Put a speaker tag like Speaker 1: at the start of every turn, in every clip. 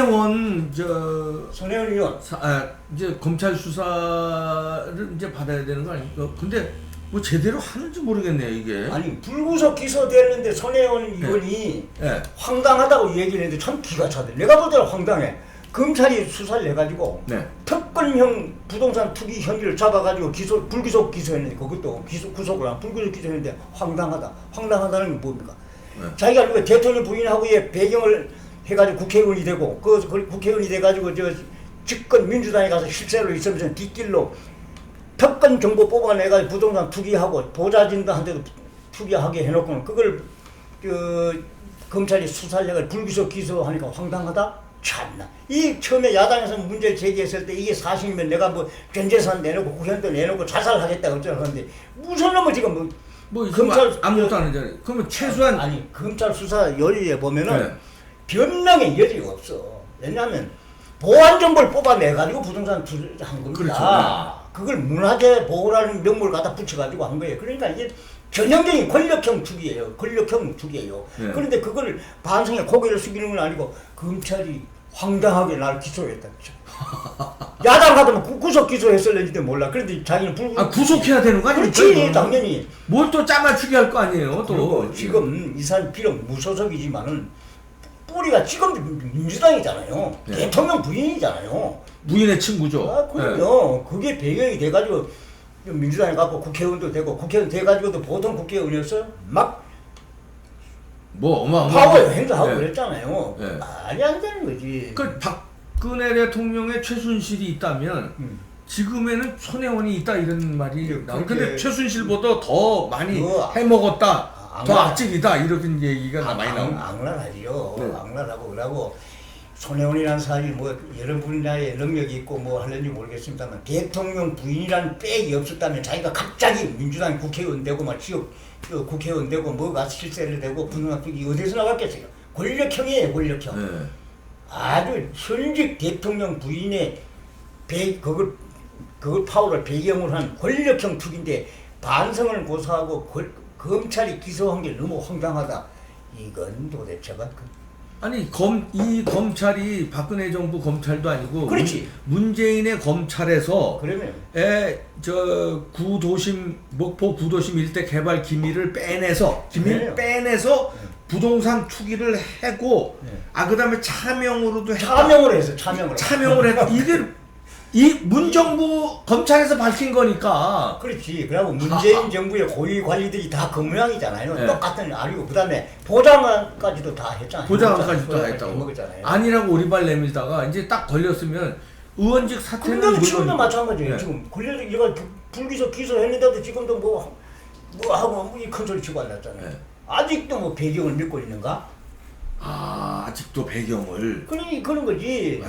Speaker 1: 손혜원
Speaker 2: 손혜원 의원
Speaker 1: 이제 검찰 수사를 이제 받아야 되는 거 아닙니까? 근데 뭐 제대로 하는지 모르겠네요 이게.
Speaker 2: 아니 불구속 기소됐는데 손혜원 의원이
Speaker 1: 네.
Speaker 2: 황당하다고 얘기를 했는데 참 기가 차대. 내가 볼 때는 황당해. 검찰이 수사를 해가지고
Speaker 1: 네.
Speaker 2: 특권형 부동산 투기 혐의를 잡아가지고 불구속 기소했는데 그것도 구속을 한 불구속 기소했는데 황당하다. 황당하다는 게 뭡니까?
Speaker 1: 네.
Speaker 2: 자기가 그 대통령 부인하고의 배경을 해가지고 국회의원이 되고 그 국회의원이 돼가지고 저 집권 민주당에 가서 실세로 있으면서 뒷길로 특권 정보 뽑아내가지고 부동산 투기하고 보좌진들한테도 투기하게 해놓고는 그걸 검찰이 수사를 해가지고 불구속 기소하니까 황당하다? 참나. 이 처음에 야당에서 문제를 제기했을 때 이게 사실이면 내가 뭐 전 재산 내놓고 국회의원도 내놓고 자살하겠다 어쩌고 하는데 무슨 놈은 지금
Speaker 1: 뭐 검찰 아무것도 안 하잖아요. 그러면 최소한
Speaker 2: 아니 검찰 수사 열의에 보면은
Speaker 1: 네.
Speaker 2: 변명의 여지가 없어. 왜냐하면 보안 정보를 뽑아내가지고 부동산 투자한 겁니다.
Speaker 1: 그렇죠.
Speaker 2: 그걸 문화재 보호라는 명목을 갖다 붙여가지고 한 거예요. 그러니까 이게 전형적인 권력형 투기예요. 권력형 투기예요.
Speaker 1: 네.
Speaker 2: 그런데 그걸 반성에 고개를 숙이는 건 아니고 검찰이 황당하게 나를 기소했다. 야당 같으면 구속 기소했을는지도 몰라. 그런데 자기는
Speaker 1: 구속해야 되는 거 아닙니까?
Speaker 2: 그렇지 당연히.
Speaker 1: 뭘 또 짜맞추기 할 거 아니에요. 또
Speaker 2: 지금 이 사람 비록 무소속이지만은 뿌리가 지금 민주당이잖아요.
Speaker 1: 네.
Speaker 2: 대통령 부인이잖아요.
Speaker 1: 부인의 친구죠.
Speaker 2: 아, 그럼요. 그게 배경이 돼가지고 민주당에 가고 국회의원도 되고 국회의원 돼가지고도 보통 국회의원이었어요. 막
Speaker 1: 뭐
Speaker 2: 파워 행사하고
Speaker 1: 네.
Speaker 2: 그랬잖아요.
Speaker 1: 네.
Speaker 2: 말이 안 되는 거지.
Speaker 1: 그 박근혜 대통령의 최순실이 있다면 지금에는 손혜원이 있다 이런 말이 나오고 근데 최순실보다 더 많이 해먹었다. 더 악질이다 이런 얘기가 많이 나옵니다.
Speaker 2: 악랄하지요.
Speaker 1: 네.
Speaker 2: 악랄하고 그러고 손혜원이라는 사람이 뭐 여러 분야의 능력이 있고 뭐 하는지 모르겠습니다만 대통령 부인이라는 백이 없었다면 자기가 갑자기 민주당 국회의원 되고 막 지역 국회의원 되고 뭐가 실세를 되고 부동산 투기 어디서 나왔겠어요. 권력형이에요. 권력형.
Speaker 1: 네.
Speaker 2: 아주 현직 대통령 부인의 그걸 파워를 배경으로 한 권력형 투기인데 반성을 고소하고 검찰이 기소한 게 너무 황당하다. 이건 도대체가
Speaker 1: 아니 이 검찰이 박근혜 정부 검찰도 아니고
Speaker 2: 그렇지.
Speaker 1: 문재인의 검찰에서
Speaker 2: 그러면
Speaker 1: 저 목포 구도심 일대 개발 기밀을 빼내서 부동산 투기를 하고 그다음에 차명으로도 했다. 차명을 했다. 이게 이 문정부 검찰에서 밝힌 거니까.
Speaker 2: 그렇지. 그리고 문재인 정부의 고위 관리들이 다 그 모양이잖아요.
Speaker 1: 네.
Speaker 2: 똑같은 아니고 그다음에 보좌관까지도 다 했잖아요.
Speaker 1: 보좌관까지도 다 했다고. 아니라고 오리발 내밀다가 이제 딱 걸렸으면 의원직 사퇴는
Speaker 2: 근데 지금도 마찬가지예요.
Speaker 1: 네.
Speaker 2: 지금 걸려서 이거 불기소 기소했는데도 지금도 뭐 하고 이 큰 소리 치고 앉았잖아요.
Speaker 1: 네.
Speaker 2: 아직도 뭐 배경을 믿고 있는가?
Speaker 1: 아직도 배경을.
Speaker 2: 그런 거지.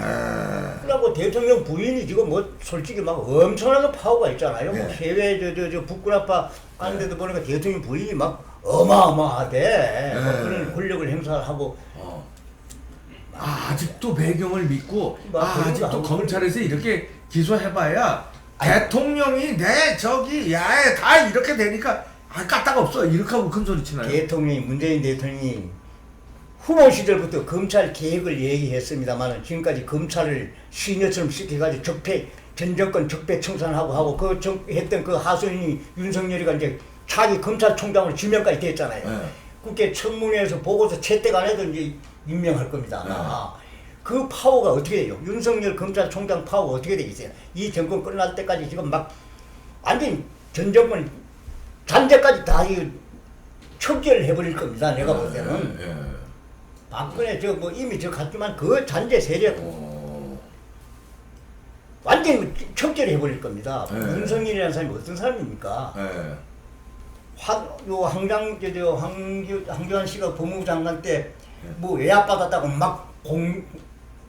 Speaker 2: 그리고 대통령 부인이 지금 뭐 솔직히 막 엄청나게 파워가 있잖아요.
Speaker 1: 네.
Speaker 2: 뭐 해외 북구라파 하는데도 보니까 대통령 부인이 막 어마어마하대. 뭐 그런 권력을 행사하고.
Speaker 1: 아직도 배경을 믿고 아직도
Speaker 2: 그런 거
Speaker 1: 검찰에서 이렇게 기소해봐야 대통령이 다 이렇게 되니까 까딱 없어 이렇게 하고 큰 소리 치나요?
Speaker 2: 문재인 대통령이 후보 시절부터 검찰 개혁을 얘기했습니다만 지금까지 검찰을 시녀처럼 시켜가지고 전 정권 적폐 청산하고 하고 했던 그 하소연이 윤석열이가 이제 차기 검찰총장으로 지명까지 됐잖아요.
Speaker 1: 네.
Speaker 2: 국회 청문회에서 보고서 채택 안 해도 이제 임명할 겁니다.
Speaker 1: 네.
Speaker 2: 그 파워가 어떻게 돼요? 윤석열 검찰총장 파워가 어떻게 되겠어요? 이 정권 끝날 때까지 지금 막 완전 전 정권 잔재까지 다 척결을 해버릴 겁니다. 내가 볼 때는. 박근혜 이미 갔지만 그 잔재 세력 완전 척결해 버릴 겁니다. 윤석열이라는 사람이 어떤 사람입니까? 황교안 씨가 법무부 장관 때 뭐 외압받았다고 막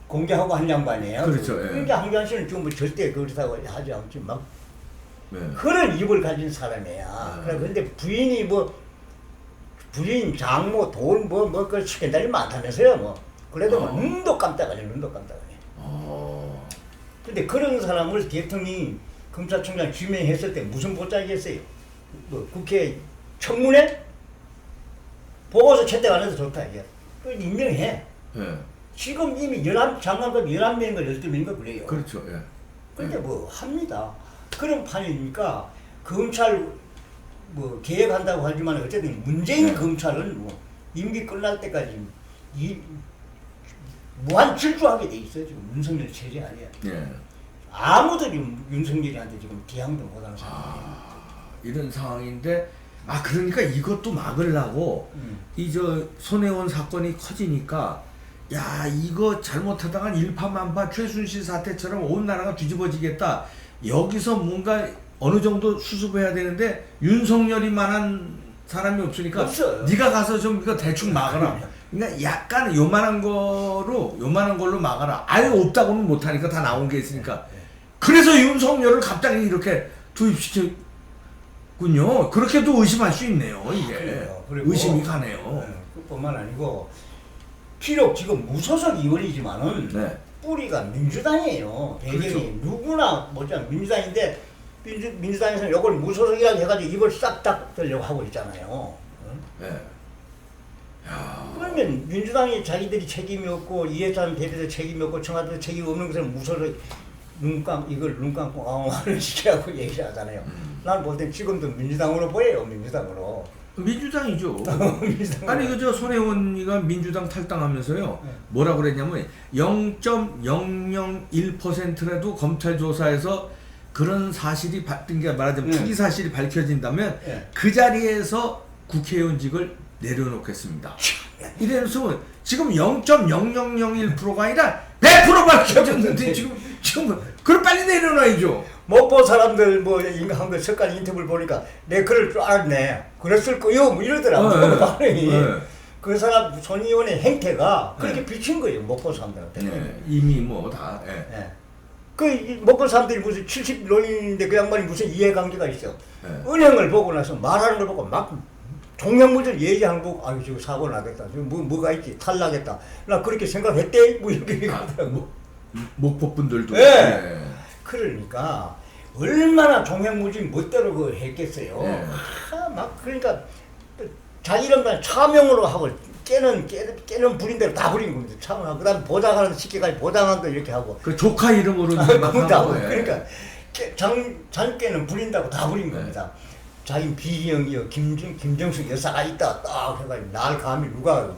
Speaker 2: 공개하고 한 양반이에요.
Speaker 1: 그렇죠.
Speaker 2: 그러니까 황교안 씨는 지금 뭐 절대 그렇다고 하지 않지 막 그런 입을 가진 사람이야. 그런데 부인이 부인, 장모, 돈, 그 스캔들이 많다면서요, 그래도 눈도 깜짝하네. 근데 그런 사람을 대통령이 검찰총장 지명했을 때 무슨 보장이겠어요? 국회 청문회? 보고서 채택 안 해도 좋다, 이게. 임명해. 지금 이미 장관급 11명인가 12명인가 그래요.
Speaker 1: 그렇죠. 예.
Speaker 2: 근데 뭐 합니다. 그런 판이니까 검찰 뭐 개혁한다고 하지만 어쨌든 문재인 검찰은 뭐 임기 끝날 때까지 무한 질주하게 돼 있어요. 지금 윤석열 체제 아니야.
Speaker 1: 예.
Speaker 2: 아무도 지금 윤석열이한테 지금 기항도 못하는 상황이에요.
Speaker 1: 이런 상황인데 그러니까 이것도 막으려고 이 저 손혜원 사건이 커지니까 야 이거 잘못하다가 일파만파 최순실 사태처럼 온 나라가 뒤집어지겠다. 여기서 뭔가 어느 정도 수습해야 되는데 윤석열이만한 사람이 없으니까
Speaker 2: 없어요.
Speaker 1: 네가 가서 좀 이거 대충 막아라. 그러니까 약간 요만한 걸로 막아라. 아예 없다고는 못하니까 다 나온 게 있으니까. 그래서 윤석열을 갑자기 이렇게 투입시켰군요. 그렇게도 의심할 수 있네요. 이게 의심이 가네요.
Speaker 2: 그뿐만 아니고 비록 지금 무소속 의원이지만은
Speaker 1: 네.
Speaker 2: 뿌리가 민주당이에요. 배경이
Speaker 1: 그렇죠.
Speaker 2: 누구나 뭐냐 민주당인데 민주당에서는 이걸 무소속이라고 해가지고 입을 싹 닦으려고 하고 있잖아요.
Speaker 1: 네.
Speaker 2: 그러면 민주당이 자기들이 책임이 없고 이해찬 대표도 책임이 없고 청와대도 책임이 없는 것을 무소속 눈 감고 하는 시키라고 얘기를 하잖아요. 난 볼 땐 지금도 민주당으로 보여요. 민주당으로.
Speaker 1: 민주당이죠. 아니 그저 손혜원이가 민주당 탈당하면서요. 뭐라 그랬냐면 0.001%라도 검찰 조사에서 그런 사실이 그러니까 말하자면 투기 사실이 밝혀진다면 그 자리에서 국회의원직을 내려놓겠습니다. 이래서 지금 0.0001%가 아니라 100% 밝혀졌는데 지금 그걸 빨리 내려놔야죠.
Speaker 2: 못 본 사람들 뭐 한 거 석간 인터뷰를 보니까 내 그럴 줄 알았네. 그랬을 거요. 뭐 이러더라고. 반응이. 그 사람 손의원의 행태가 그렇게 비친 거예요. 못 본 사람들한테.
Speaker 1: 이미 뭐 다.
Speaker 2: 그 못 본 사람들이 무슨 70노인인데 그 양반이 무슨 이해관계가 있어. 은행을 보고 나서 말하는 걸 보고 막 종횡무진 얘기하는 거 보고 아유 지금 사고 나겠다. 지금 뭐가 있지 탈나겠다. 나 그렇게 생각했대. 뭐 이렇게 얘기하더라고.
Speaker 1: 목포분들도.
Speaker 2: 그러니까 얼마나 종횡무진 멋대로 그 했겠어요. 막 그러니까 자기 이름만 차명으로 하고 깨는 부린 대로 다 부린 겁니다. 참 그다음 보장하는 시기까지 보장한다 이렇게 하고.
Speaker 1: 그 조카 이름으로
Speaker 2: 그러니까 장깨는 부린다고 다 부린 겁니다. 자기 비형이요 김정숙 여사가 있다 딱 해가지고 날 감히 누가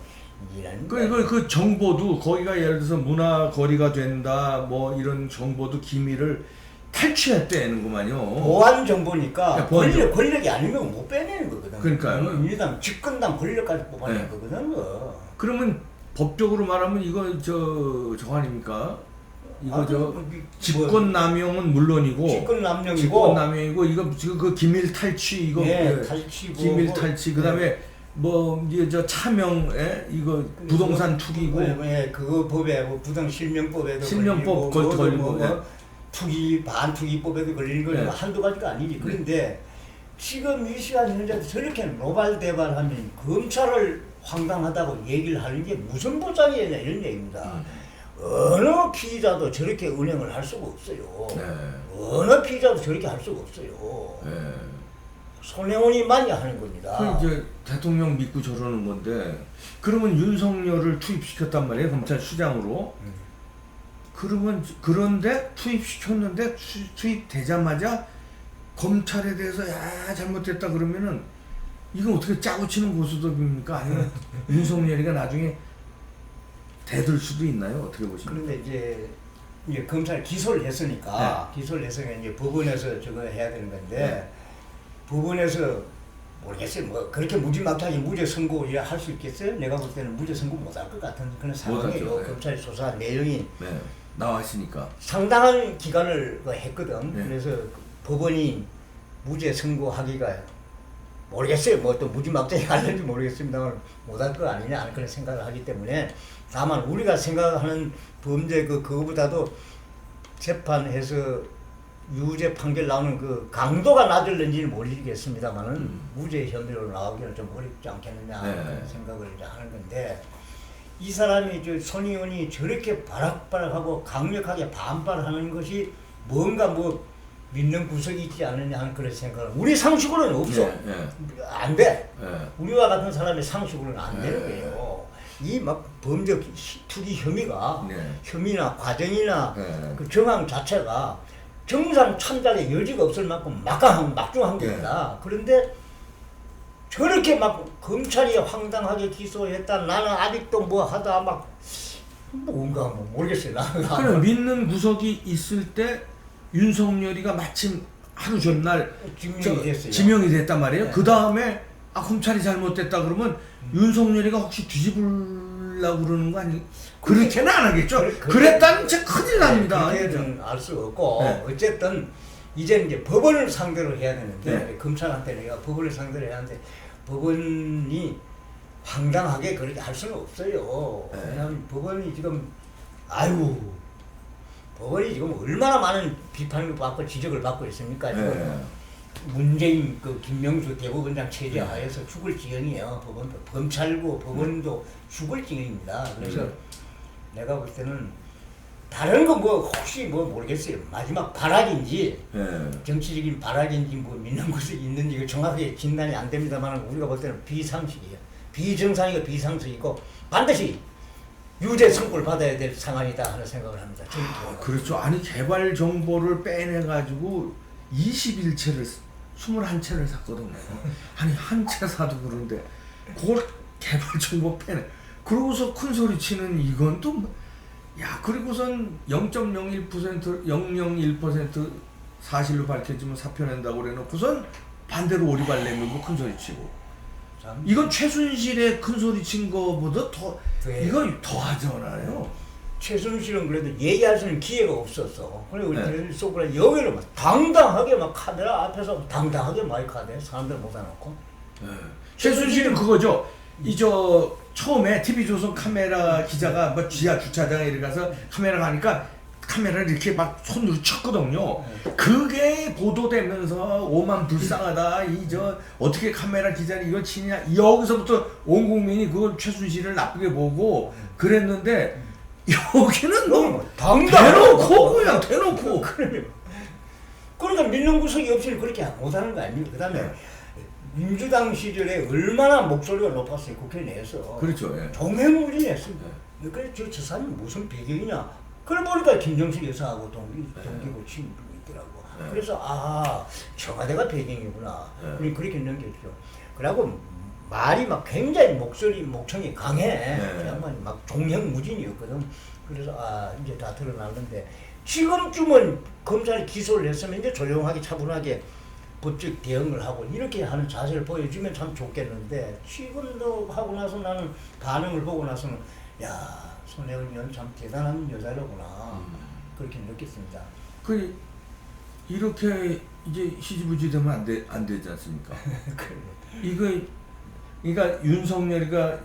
Speaker 1: 그 정보도 거기가 예를 들어서 문화 거리가 된다 뭐 이런 정보도 기밀을 탈취했대는구만요.
Speaker 2: 보안 정보니까 권력이 아니면 못 빼내는 거거든.
Speaker 1: 그러니까요.
Speaker 2: 민주당 집권당 권력까지 뽑아내는 거거든.
Speaker 1: 그러면 법적으로 말하면 이거 저거 아닙니까? 이거 직권남용은 물론이고 직권남용이고 이거 지금 그 기밀 탈취 이거 기밀 탈취 그다음에 뭐 이제 저 차명에 이거 부동산 투기고
Speaker 2: 그거 법에 뭐 부동 실명법에도
Speaker 1: 실명법 걸리고
Speaker 2: 투기 반투기법에도 걸리는 건 한두 가지가 아니지. 그런데 지금 이 시간 현재 저렇게 노발대발하면 검찰을 황당하다고 얘기를 하는 게 무슨 보장이냐 이런 얘기입니다. 어느 피의자도 저렇게 은행을 할 수가 없어요. 어느 피의자도 저렇게 할 수가 없어요. 손혜원이만이 하는 겁니다.
Speaker 1: 그 이제 대통령 믿고 저러는 건데 그러면 윤석열을 투입시켰단 말이에요. 검찰 수장으로. 그런데 투입시켰는데 투입되자마자 검찰에 대해서 야 잘못됐다 그러면은 이건 어떻게 짜고 치는 고스톱입니까? 아니면 윤석열이가 나중에 대들 수도 있나요? 어떻게 보십니까?
Speaker 2: 그런데 이제 검찰 기소를 했으니까 이제 법원에서 저거 해야 되는 건데 법원에서 모르겠어요. 뭐 그렇게 무지막지하게 무죄 선고 할 수 있겠어요? 내가 볼 때는 무죄 선고 못 할 것 같은 그런 상황이에요. 검찰 조사 내용이
Speaker 1: 나왔으니까
Speaker 2: 상당한 기간을 했거든. 그래서 법원이 무죄 선고하기가 모르겠어요. 뭐 또 무지막지하게 할는지 모르겠습니다만 못할 거 아니냐 하는 그런 생각을 하기 때문에 다만 우리가 생각하는 범죄 그거보다도 재판해서 유죄 판결 나오는 그 강도가 낮을는지는 모르겠습니다만은 무죄 혐의로 나오기는 좀 어렵지 않겠느냐 그런 생각을 이제 하는 건데 이 사람이 손의원이 저렇게 바락바락하고 강력하게 반발하는 것이 뭔가 뭐 믿는 구석이 있지 않느냐 하는 그런 생각을 우리 상식으로는 없어. 안 돼. 우리와 같은 사람의 상식으로는 안 되는 거예요. 이 막 범죄 투기 혐의가
Speaker 1: 네.
Speaker 2: 혐의나 과정이나
Speaker 1: 네.
Speaker 2: 그 정황 자체가 정상 참작의 여지가 없을 만큼 막중한
Speaker 1: 네.
Speaker 2: 겁니다. 그런데 저렇게 막 검찰이 황당하게 기소했다. 나는 아직도 뭐 하다 막 뭔가 뭐 모르겠어요.
Speaker 1: 그래 믿는 구석이 있을 때 윤석열이가 마침 하루 전날 지명이 됐단 말이에요.
Speaker 2: 네.
Speaker 1: 그 다음에 검찰이 잘못됐다 그러면 윤석열이가 혹시 뒤집으려고 그러는 거 아니? 그렇게는 안 하겠죠. 그랬다면 진짜 큰일 납니다.
Speaker 2: 그렇게는 알 수 없고
Speaker 1: 네.
Speaker 2: 어쨌든 이제는 이제 법원을 상대로 해야 되는데
Speaker 1: 네.
Speaker 2: 검찰한테 내가 법원을 상대로 해야 하는데 법원이 황당하게 그렇게 할 수는 없어요.
Speaker 1: 네.
Speaker 2: 왜냐하면 법원이 지금 법원이 지금 얼마나 많은 비판을 받고 지적을 받고 있습니까? 지금
Speaker 1: 네.
Speaker 2: 문재인 그 김명수 대법원장 체제 하에서 죽을 지경이에요. 법원도 검찰고 법원도 죽을 지경입니다. 그래서 내가 볼 때는 다른 거 뭐 혹시 뭐 모르겠어요. 마지막 발악인지 정치적인 발악인지 뭐 믿는 곳이 있는지 정확하게 진단이 안 됩니다만 우리가 볼 때는 비상식이에요. 비정상이고 비상식이고 반드시 유죄 선고를 받아야 될 상황이다 하는 생각을 합니다.
Speaker 1: 그렇죠. 아니 개발 정보를 빼내가지고 21채를 21채를 샀거든요. 아니 한 채 사도 그런데 그걸 개발 정보 빼내. 그러고서 큰 소리 치는 이건 또 그리고선 0.01% 사실로 밝혀지면 사표 낸다고 그래놓고선 반대로 오리발 내밀고 큰 소리 치고. 이건 최순실의 큰 소리 친 거보다 이건 더 하잖아요.
Speaker 2: 최순실은 그래도 얘기할 수 있는 기회가 없었어. 그래 우리 텔레비전 여기를 막 당당하게 막 카메라 앞에서 당당하게 마이크 하대 사람들 모아놓고.
Speaker 1: 최순실은 그거죠. 처음에 TV조선 카메라 기자가 뭐 지하 주차장에 이렇게 가서 카메라 가니까 카메라를 이렇게 막 손으로 쳤거든요. 그게 보도되면서 오만 불쌍하다. 어떻게 카메라 기자는 이걸 치냐. 여기서부터 온 국민이 그걸 최순실을 나쁘게 보고 그랬는데 여기는 너무 대놓고 그냥 대놓고.
Speaker 2: 그러니까 믿는 구석이 없이는 그렇게 못하는 거 아닙니까? 그 다음에 민주당 시절에 얼마나 목소리가 높았어요. 국회 내에서.
Speaker 1: 그렇죠.
Speaker 2: 종횡무진했습니다. 그래 저 사람이 무슨 배경이냐. 그래 보니까 김정식 여사하고 동기고 친분이 있더라고. 그래서 청와대가 배경이구나. 우리 그렇게 넘겼죠. 그리고 말이 막 굉장히 목청이 강해. 그냥 막 종횡무진이었거든. 그래서 이제 다 드러났는데 지금쯤은 검찰이 기소를 했으면 이제 조용하게 차분하게 법적 대응을 하고 이렇게 하는 자세를 보여주면 참 좋겠는데 지금도 하고 나서 나는 반응을 보고 나서는 손혜원 의원 참 대단한 여자로구나 그렇게 느꼈습니다.
Speaker 1: 이렇게 이제 시지부지 되면 안 되지 않습니까? 그러니까 윤석열이가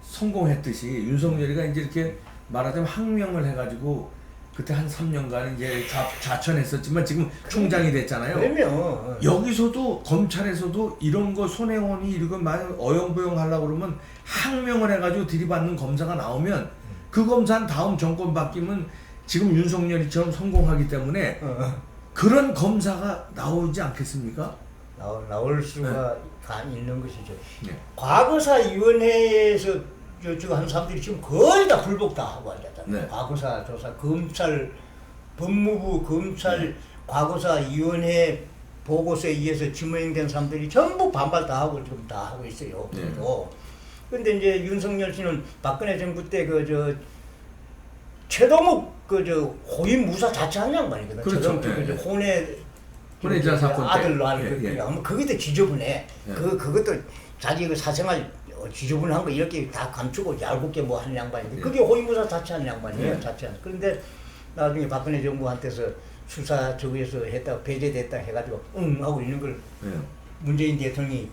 Speaker 1: 성공했듯이 윤석열이가 이제 이렇게 말하자면 항명을 해가지고 그때 한 3년간 이제 좌천했었지만 지금 총장이 됐잖아요.
Speaker 2: 그러면
Speaker 1: 여기서도 검찰에서도 이런 거 손혜원이 이런 말 어영부영 하려고 그러면 항명을 해가지고 들이받는 검사가 나오면 그 검사는 다음 정권 바뀌면 지금 윤석열이처럼 성공하기 때문에 그런 검사가 나오지 않겠습니까?
Speaker 2: 나올 수가 있는 것이죠. 과거사위원회에서 한 사람들이 지금 거의 다 불복 다 하고 앉았잖아요. 과거사 조사, 법무부 검찰 과거사위원회 보고서에 의해서 지명된 사람들이 전부 반발 다 하고 지금 다 하고 있어요. 그런데 이제 윤석열 씨는 박근혜 정부 때 최동욱 호임 무사 자체한 양반이거든.
Speaker 1: 그렇죠. 혼외자 사건
Speaker 2: 아들로 하는 그것도 지저분해. 그것도 자기 사생활 지저분한 거 이렇게 다 감추고 얄궂게 뭐 하는 양반인데 그게 호위무사 자체하는 양반이에요. 자체하는. 그런데 나중에 박근혜 정부한테서 수사 저기에서 했다 배제됐다 해가지고 하고 있는 걸 문재인 대통령이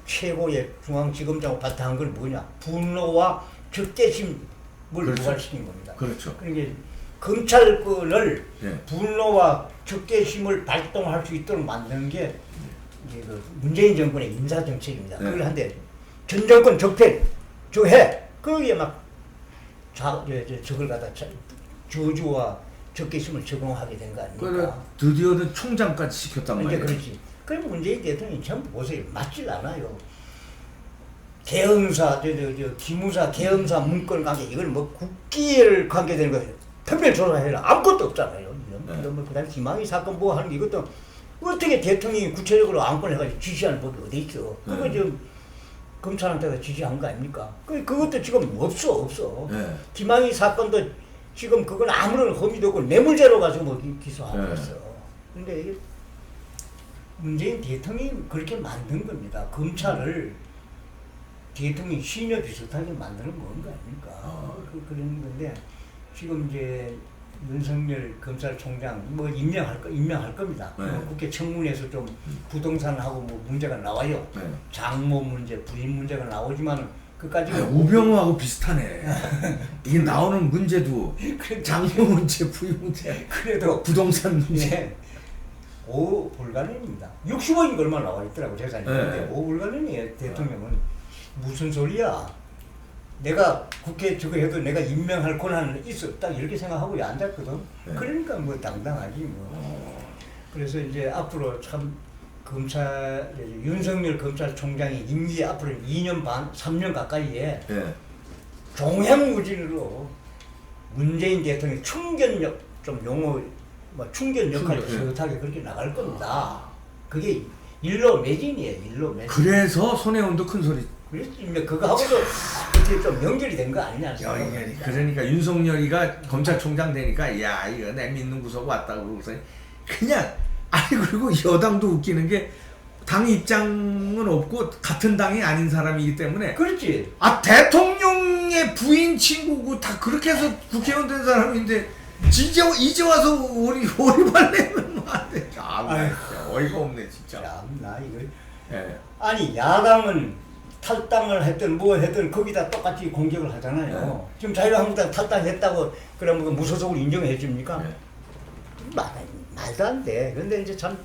Speaker 2: 최고의 중앙지검장으로 발탁한 건 뭐냐? 분노와 적대심을 부활시킨 겁니다.
Speaker 1: 그렇죠.
Speaker 2: 그러니까 검찰권을 분노와 적대심을 발동할 수 있도록 만드는 게 이제 문재인 정권의 인사 정책입니다. 그걸 한데 전 정권 적폐 거기에 막 저걸 갖다 저주와 적개심을 적용하게 된 거 아닙니까?
Speaker 1: 드디어는 총장까지 시켰단 말이에요.
Speaker 2: 그렇지. 그럼 문재인 대통령이 전부 보세요. 맞질 않아요. 계엄사, 기무사, 계엄사 문건 관계 이건 뭐 국기를 관계되는 거예요. 특별 조사해라. 아무것도 없잖아요. 이런 뭐 그다음에 김학의 사건 뭐 하는 게 이것도 어떻게 대통령이 구체적으로 안건 해가지고 지시하는 법이 어디 있어? 그거 지금 검찰한테가 지시한 거 아닙니까? 그것도 지금 없어. 김학의 사건도 지금 그건 아무런 혐의도 없고 뇌물죄로 가지고 뭐 기소하고 있어. 근데 이게 문재인 대통령이 그렇게 만든 겁니다. 검찰을 대통령 시녀 비슷하게 만드는 뭔가 아닙니까? 그런 건데 지금 이제 윤석열 검찰총장 뭐 임명할 겁니다. 국회 청문회에서 좀 부동산하고 뭐 문제가 나와요. 장모 문제, 부인 문제가 나오지만 그까지
Speaker 1: 우병우하고 비슷하네. 이게 나오는 문제도 장모 문제, 부인 문제,
Speaker 2: 그래도
Speaker 1: 부동산 문제.
Speaker 2: 오 불가능입니다. 60억인가 얼마 나와 있더라고 재산이. 근데 오 불가능이에요. 대통령은 무슨 소리야? 내가 국회 저거 해도 내가 임명할 권한은 있어. 딱 이렇게 생각하고 앉았거든. 그러니까 뭐 당당하지 뭐. 그래서 이제 앞으로 참 윤석열 검찰총장이 임기 앞으로 2년 반, 3년 가까이에 종횡무진으로 문재인 대통령 충견력 좀 용어 뭐 충견 역할을 비슷하게 그렇게 나갈 겁니다. 그게 일로 매진이에요. 일로 매진.
Speaker 1: 그래서 손혜원도 큰 소리.
Speaker 2: 그렇지. 그거하고도 어떻게 좀 연결이 된 거 아니냐.
Speaker 1: 그러니까 윤석열이가 검찰총장 되니까 야 이거 내 믿는 구석 왔다고 그러고서 그냥 그리고 여당도 웃기는 게 당 입장은 없고 같은 당이 아닌 사람이기 때문에
Speaker 2: 그렇지.
Speaker 1: 대통령의 부인 친구고 다 그렇게 해서 국회의원 된 사람인데 이제 와서 오리발내면 뭐 안 돼. 어이가 없네 진짜.
Speaker 2: 나 이거. 아니 야당은 탈당을 했든 뭐 했든 거기다 똑같이 공격을 하잖아요. 지금 자유한국당 탈당했다고 그러면 무소속으로 인정해 줍니까? 말도 안 돼. 그런데 이제 참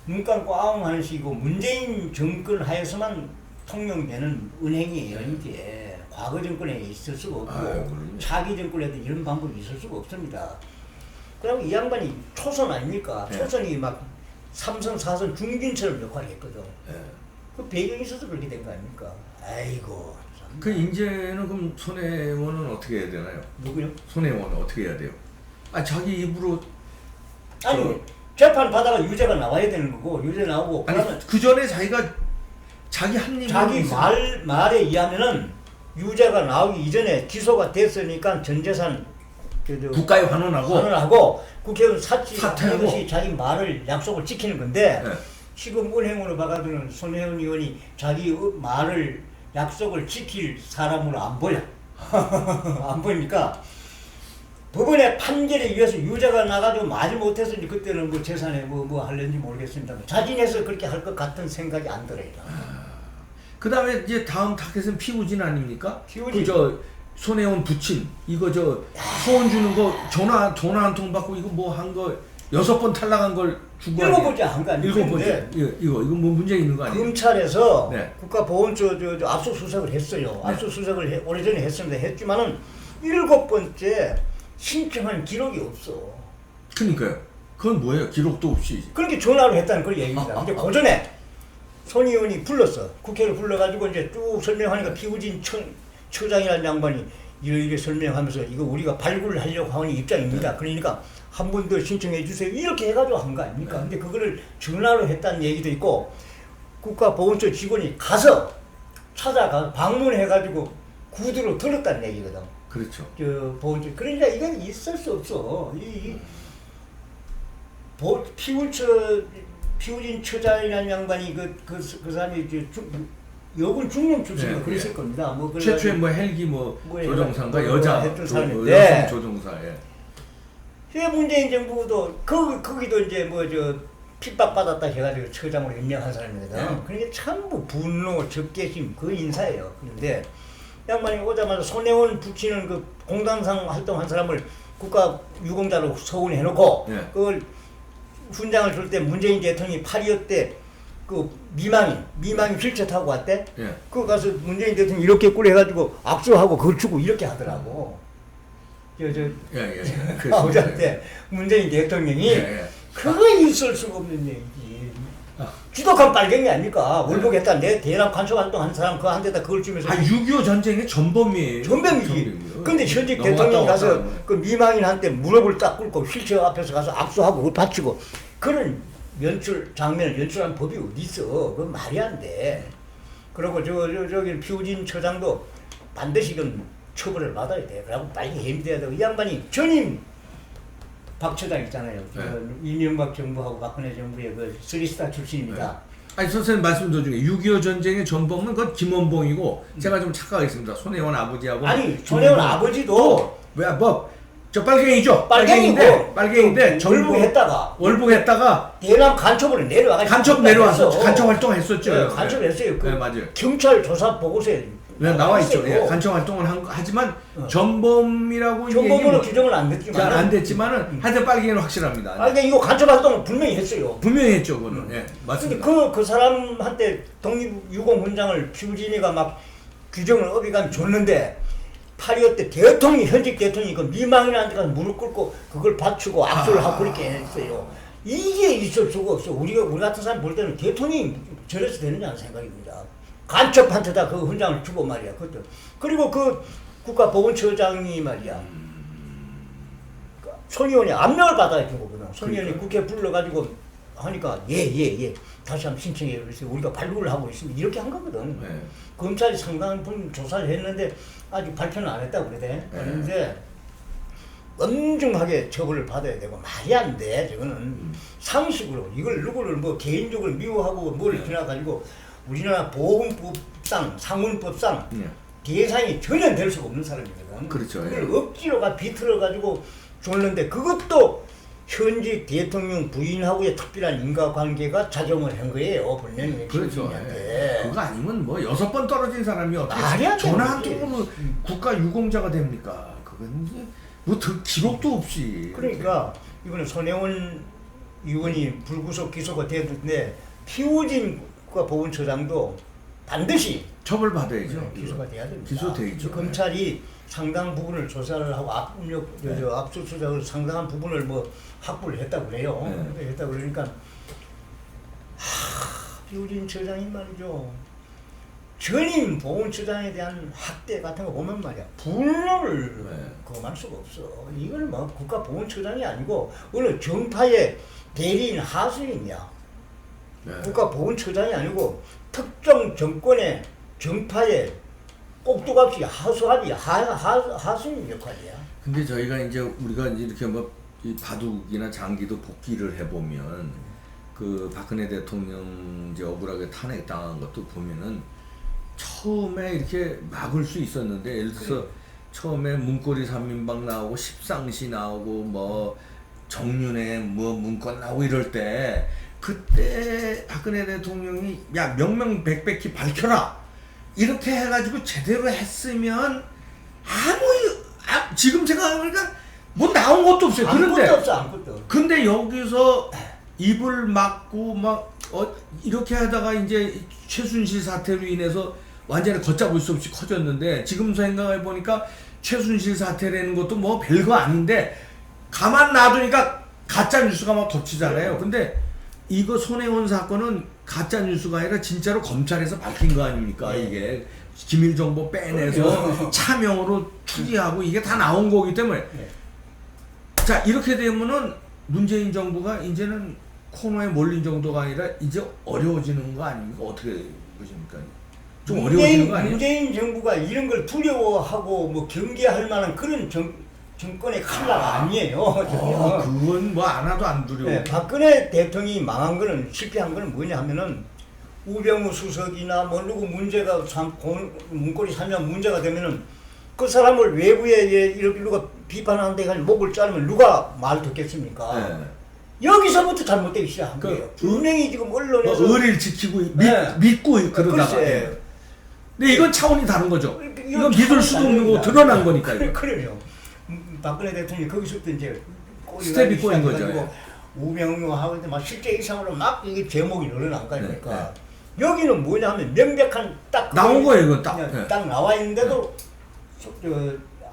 Speaker 2: 눈 감고 아웅하는 식이고 문재인 정권 하에서만 통용되는 은행이에요. 이게 과거 정권에 있을 수가 없고 차기 정권에도 이런 방법이 있을 수가 없습니다. 그리고 이 양반이 초선 아닙니까? 초선이 막 3선 4선 중진처럼 역할을 했거든. 그 배경이 있어서 그렇게 된 거 아닙니까? 아이고.
Speaker 1: 그 이제는 그럼 손혜원은 어떻게 해야 되나요?
Speaker 2: 누구요?
Speaker 1: 손혜원은 어떻게 해야 돼요? 자기 입으로
Speaker 2: 재판 받아가 유죄가 나와야 되는 거고 유죄 나오고
Speaker 1: 그 전에 자기가 자기
Speaker 2: 말에 의하면은 유죄가 나오기 이전에 기소가 됐으니까 전 재산
Speaker 1: 국가에 환원하고
Speaker 2: 국회의원 사퇴하는 것이 자기 말을 약속을 지키는 건데 지금 은행으로 봐가지고는 손혜원 의원이 자기 말을 약속을 지킬 사람으로 안 보여. 안 보입니까? 법원의 판결에 의해서 유죄가 나가지고 마지 못해서 이제 그때는 뭐 재산에 뭐 하려는지 모르겠습니다. 자진해서 그렇게 할 것 같은 생각이 안 들어요.
Speaker 1: 그 다음에 이제 다음 타겟은 피우진 아닙니까?
Speaker 2: 피우진.
Speaker 1: 손혜원 부친 이거 소원 주는 거 전화 한 통 받고 이거 뭐 한 거 6번 탈락한 걸 주고
Speaker 2: 7번째 한 거 아니에요?
Speaker 1: 7번째. 이거 뭐 문제 있는 거 아니에요?
Speaker 2: 검찰에서 국가보훈처 압수수색을 했어요. 압수수색을 오래전에 했습니다. 했지만은 7번째 신청한 기록이 없어.
Speaker 1: 그러니까요. 그건 뭐예요? 기록도 없이.
Speaker 2: 그렇게 전화로 했다는 그 얘기입니다. 근데 그 전에 손 의원이 불렀어. 국회를 불러가지고 이제 쭉 설명하니까 피우진 처장이라는 양반이 이렇게 설명하면서 이거 우리가 발굴하려고 하는 입장입니다. 그러니까 한 번 더 신청해 주세요. 이렇게 해가지고 한 거 아닙니까? 근데 그거를 전화로 했다는 얘기도 있고 국가보훈처 직원이 가서 찾아가 방문해가지고 구두로 들었다는 얘기거든.
Speaker 1: 그렇죠.
Speaker 2: 보훈처. 그러니까 이건 있을 수 없어. 피우진 처장이라는 양반이 그 사람이 여군 중령 출신이 그랬을 겁니다.
Speaker 1: 최초의 헬기 조종사인가 여자 여성 조종사.
Speaker 2: 문재인 정부도 거기도 이제 핍박받았다 해가지고 처장으로 임명한 사람이거든. 그러니까 전부 분노, 적개심 그 인사예요. 그런데 양반이 오자마자 손혜원 붙이는 그 공당상 활동한 사람을 국가 유공자로 서운해놓고 그걸 훈장을 줄 때 문재인 대통령이 8.25 때 그 미망이 휠체어 타고 왔대. 그거 가서 문재인 대통령이 이렇게 꿀해가지고 악수하고 그걸 주고 이렇게 하더라고. 아버지한테 문재인 대통령이 그거 있을 수가 없는 얘기지. 지독한 빨갱이 아닙니까? 월북했다 내 대남 간첩 활동한 사람 그 한 대다 그걸 주면서
Speaker 1: 6.25 전쟁의 전범이에요.
Speaker 2: 전범이지. 근데 현직 대통령이 가서 그 미망인한테 무릎을 딱 꿇고 휠체어 앞에서 가서 악수하고 바치고 그런 장면을 연출한 법이 어디 있어? 그건 말이 안 돼. 그리고 저기 피우진 처장도 반드시 이건 처벌을 받아야 돼. 그래갖고 빨리 해임돼야 되고 이 양반이 전임 박 처장 있잖아요.
Speaker 1: 네.
Speaker 2: 이명박 정부하고 박근혜 정부의 그 쓰리스타 출신입니다.
Speaker 1: 네. 아니 선생님 말씀 도중에 6.25 전쟁의 전범은 그건 김원봉이고 제가 좀 착각했습니다. 손혜원 아버지하고
Speaker 2: 아니 손혜원 아버지도
Speaker 1: 저 빨갱이죠. 빨갱인데 월북했다가
Speaker 2: 대남 간첩으로 내려와가지고
Speaker 1: 간첩 내려와서 간첩 활동했었죠.
Speaker 2: 네, 간첩했어요. 그
Speaker 1: 네, 맞아요.
Speaker 2: 경찰 조사 보고서에
Speaker 1: 나와 있죠. 예, 간첩 활동을 하지만 전범이라고
Speaker 2: 전범으로 규정은 안 됐지만
Speaker 1: 안 됐지만은 하여튼 빨갱이는 확실합니다.
Speaker 2: 그러니까 이거 간첩 활동을 분명히 했어요.
Speaker 1: 분명히 했죠, 그거는. 예, 맞습니다.
Speaker 2: 그 사람한테 독립유공 훈장을 피우진이가 막 규정을 어비간 줬는데 8.25 때 현직 대통령이 그 미망인한테 가서 무릎 꿇고 그걸 받치고 악수를 하고 그렇게 했어요. 이게 있을 수가 없어. 우리 같은 사람 볼 때는 대통령이 저래서 되느냐는 생각이 듭니다. 간첩한테다 그 훈장을 주고 말이야. 그것도. 그리고 그 국가보훈처장이 말이야. 손의원이 압력을 받아야 주거든. 손의원이 그러니까. 국회 불러가지고 하니까 예. 다시 한번 신청해 주세요. 우리가 발부를 하고 있습니다. 이렇게 한 거거든.
Speaker 1: 네.
Speaker 2: 검찰이 상당한 부분 조사를 했는데 아직 발표는 안 했다고 그러대. 그런데 엄중하게 처벌을 받아야 되고 말이 안 돼. 저거는 상식으로 이걸 누구를 뭐 개인적으로 미워하고 뭘 지나가지고 우리나라 보훈법상 상훈법상 대상이 전혀 될 수가 없는 사람이거든.
Speaker 1: 그렇죠.
Speaker 2: 그걸 억지로가 비틀어 가지고 줬는데 그것도 현직 대통령 부인하고의 특별한 인과관계가 작용을 한 거예요. 분명히.
Speaker 1: 그렇죠. 그거 아니면 뭐 6번 떨어진 사람이 어떻게 전화 한 통으로 국가 유공자가 됩니까? 그건 이제 뭐 기록도 없이.
Speaker 2: 그러니까 이번에 손혜원 의원이 불구속 기소가 됐는데 피우진 국가보훈처장도 반드시
Speaker 1: 처벌받아야죠.
Speaker 2: 기소가 돼야 됩니다.
Speaker 1: 기소돼 있죠.
Speaker 2: 검찰이 상당 부분을 조사를 하고 압수수색을 상당한 부분을 뭐 확보를 했다고 그래요. 했다고 그러니까 피우진 처장이 말이죠. 전임 보훈처장에 대한 학대 같은 거 보면 말이야 분노를 금할 수가 없어. 이건 뭐 국가보훈처장이 아니고 어느 정파의 대리인 하수인이야. 국가보훈처장이 아니고 특정 정권의 정파의 꼭두각시 하수인 역할이야.
Speaker 1: 근데 저희가 이제 우리가 이렇게 뭐 이 바둑이나 장기도 복귀를 해보면 그 박근혜 대통령 이제 억울하게 탄핵당한 것도 보면은 처음에 이렇게 막을 수 있었는데 예를 들어서 처음에 문고리 3인방 나오고 십상시 나오고 뭐 정윤회 뭐 문건 나오고 이럴 때 그때 박근혜 대통령이 야 명명백백히 밝혀라 이렇게 해가지고 제대로 했으면 지금 생각해보니까 뭐 나온 것도 없어요.
Speaker 2: 아무것도.
Speaker 1: 근데 여기서 입을 막고 막 이렇게 하다가 이제 최순실 사태로 인해서 완전히 걷잡을 수 없이 커졌는데 지금 생각해 보니까 최순실 사태라는 것도 뭐 별거 아닌데 가만 놔두니까 가짜 뉴스가 막 덮치잖아요. 근데 이거 손혜원 사건은 가짜 뉴스가 아니라 진짜로 검찰에서 밝힌 거 아닙니까? 이게 기밀 정보 빼내서 차명으로 추리하고 이게 다 나온 거기 때문에 자 이렇게 되면은 문재인 정부가 이제는 코너에 몰린 정도가 아니라 이제 어려워지는 거 아닙니까? 어떻게 보십니까? 좀 어려워지는 거 아니에요?
Speaker 2: 문재인 정부가 이런 걸 두려워하고 뭐 경계할 만한 그런 정권의 칼라가 아니에요.
Speaker 1: 그건 뭐 안 와도 안 두려워.
Speaker 2: 네, 박근혜 대통령이 망한 거는 실패한 거는 뭐냐 하면은 우병우 수석이나 뭐 누구 문제가 문고리 3년 문제가 되면은 그 사람을 외부에 이렇게 누가 비판하는데 가지고 목을 자르면 누가 말 듣겠습니까? 여기서부터 잘못되기 시작한 거예요. 분명히 지금 언론에서
Speaker 1: 의리를 지키고 믿고 그러다가. 근데 이건 차원이 다른 거죠. 이건 믿을 수도 없는 거 드러난 거니까.
Speaker 2: 그래요. 박근혜 대통령이 거기서부터 이제
Speaker 1: 스텝이 꼬인 거죠.
Speaker 2: 우병우하고 막 실제 이상으로 막 이게 제목이 늘어난 거 아닙니까? 여기는 뭐냐 하면 명백한 딱
Speaker 1: 나온 거예요, 이건 딱.
Speaker 2: 딱 나와 있는데도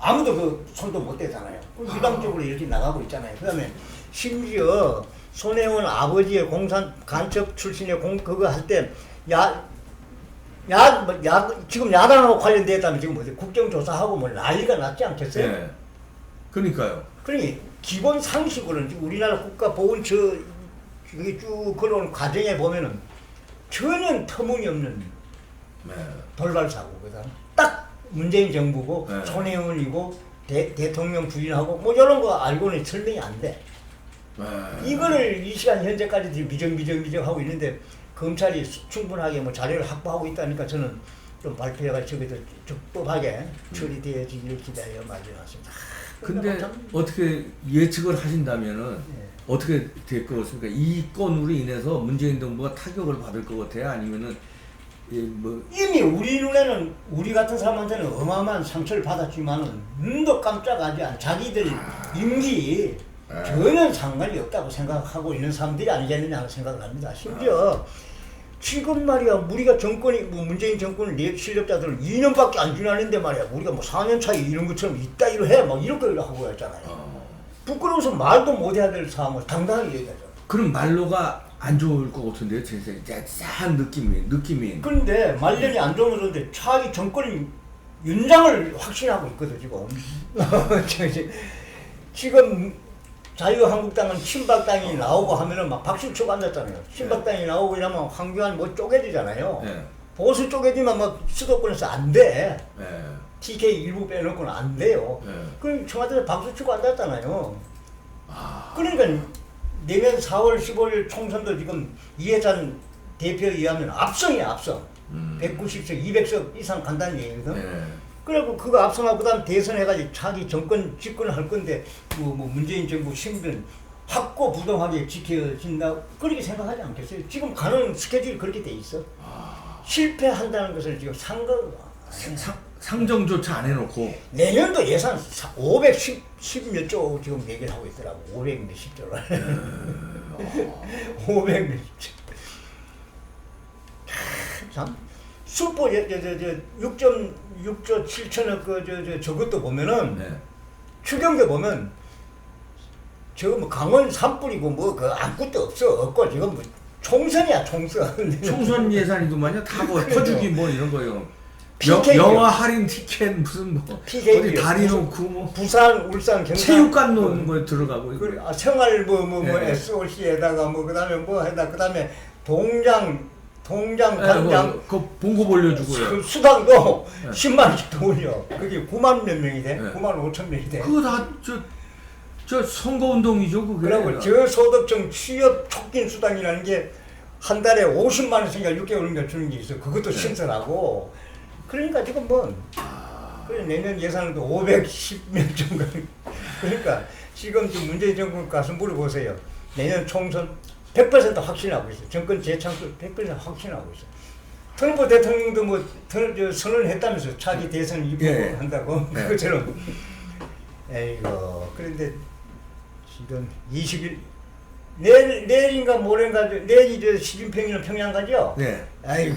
Speaker 2: 아무도 그 손도 못 대잖아요. 일방적으로 이렇게 나가고 있잖아요. 그다음에 심지어 손혜원 아버지의 공산 간첩 출신의 그거 할 때 지금 야당하고 관련됐다면 지금 뭐지 국정조사하고 뭐 난리가 났지 않겠어요?
Speaker 1: 네. 그러니까요.
Speaker 2: 그러니 기본 상식으로는 지금 우리나라 국가보훈처 그게 쭉 걸어오는 과정에 보면은 전혀 터무니없는
Speaker 1: 네.
Speaker 2: 돌발 사고거든. 딱 문재인 정부고
Speaker 1: 네.
Speaker 2: 손혜원이고 대통령 부인하고 뭐 이런 거 알고는 설명이 안 돼.
Speaker 1: 네.
Speaker 2: 이거를 이 시간 현재까지 미정 하고 있는데 검찰이 충분하게 뭐 자료를 확보하고 있다니까 저는 좀 발표가 저기도 적법하게 처리되어지기를 기다려 마련했습니다.
Speaker 1: 근데 어떻게 예측을 하신다면은
Speaker 2: 네.
Speaker 1: 어떻게 될 것 같습니까? 이 건으로 인해서 문재인 정부가 타격을 받을 것 같아요? 아니면은 뭐
Speaker 2: 이미 우리 눈에는 우리 같은 사람한테는 어마어마한 상처를 받았지만은 눈도 깜짝하지 않아 자기들 임기 전혀 상관이 없다고 생각하고 있는 사람들이 아니겠느냐 하는 생각을 합니다. 심지어 지금 말이야 우리가 정권이 뭐 문재인 정권을 실력자들은 2년밖에 안 지났는데 말이야 우리가 뭐 4년 차이 이런 것처럼 있다 이러 해 막 이렇게 하고 했잖아요. 부끄러워서 말도 못 해야 될 상황을 당당하게 얘기하죠.
Speaker 1: 그럼 말로가 안 좋을 것 같은데요, 제 짠 느낌이.
Speaker 2: 그런데 말년이 안 좋아졌는데 차기 정권이 연장을 확신하고 있거든 지금. 지금 자유한국당은 친박당이 나오고 하면은 막 박수 치고 앉았잖아요. 친박당이 나오고 이러면 황교안 뭐 쪼개지잖아요.
Speaker 1: 네.
Speaker 2: 보수 쪼개지면 막 수도권에서 안 돼.
Speaker 1: 네.
Speaker 2: TK 일부 빼놓고는 안 돼요.
Speaker 1: 네.
Speaker 2: 그럼 청와대에서 박수 치고 앉았잖아요. 그러니까 내년 4월 15일 총선도 지금 이해찬 대표에 의하면 압승이야 압승. 190석 200석 이상 간다는 얘기거든.
Speaker 1: 네.
Speaker 2: 그리고 그거 압승하고 그다음 대선해가지고 차기 정권 집권을 할 건데 뭐 문재인 정부 신분 확고부동하게 지켜진다 그렇게 생각하지 않겠어요? 지금 가는 스케줄이 그렇게 돼 있어. 실패한다는 것을 지금
Speaker 1: 상정조차 안 해놓고
Speaker 2: 내년도 예산 510몇 조 지금 얘기를 하고 있더라고. 500 몇십 조를. 500 몇십 조. 참 수포 6.6조 7천억 저것도 보면은
Speaker 1: 네.
Speaker 2: 추경제 보면 저거 뭐 강원 산불이고 뭐 그 아무것도 없고 지금 뭐 총선이야 총선.
Speaker 1: 총선 예산이더만요. 다 뭐
Speaker 2: 그래요.
Speaker 1: 퍼주기 뭐 이런 거요.
Speaker 2: PK 요.
Speaker 1: 영화 할인 티켓 무슨 뭐
Speaker 2: PK
Speaker 1: 어디 다리 놓고 뭐
Speaker 2: 부산, 울산, 경남
Speaker 1: 체육관 놓는 거에 들어가고
Speaker 2: 그 생활 뭐
Speaker 1: 네.
Speaker 2: SOC에다가 뭐 그다음에 뭐 해다 그다음에 동장
Speaker 1: 그 봉고 올려주고요.
Speaker 2: 그 수당도
Speaker 1: 네.
Speaker 2: 10만 원씩 더 올려. 그게 9만 몇 명이 돼.
Speaker 1: 네.
Speaker 2: 9만 5천 명이 돼.
Speaker 1: 그거 다 저 선거운동이죠 그게.
Speaker 2: 그리고 저소득층 취업 촉진 수당이라는 게 한 달에 50만 원씩인가 6개월인가 주는 게 있어. 그것도
Speaker 1: 네.
Speaker 2: 신설하고. 그러니까 지금 뭐 그래 내년 예산도 510몇 정도. 그러니까 지금 문재인 정권 가서 물어보세요. 내년 총선 100% 확신하고 있어. 정권 재창출 100% 확신하고 있어. 트럼프 대통령도 뭐 선언했다면서 차기 대선 입후보 한다고.
Speaker 1: 네.
Speaker 2: 그것처럼. 에이고 그런데 지금 20일 내일인가 모레인가 내일이 시진핑이랑 평양 가죠?
Speaker 1: 네.
Speaker 2: 아이고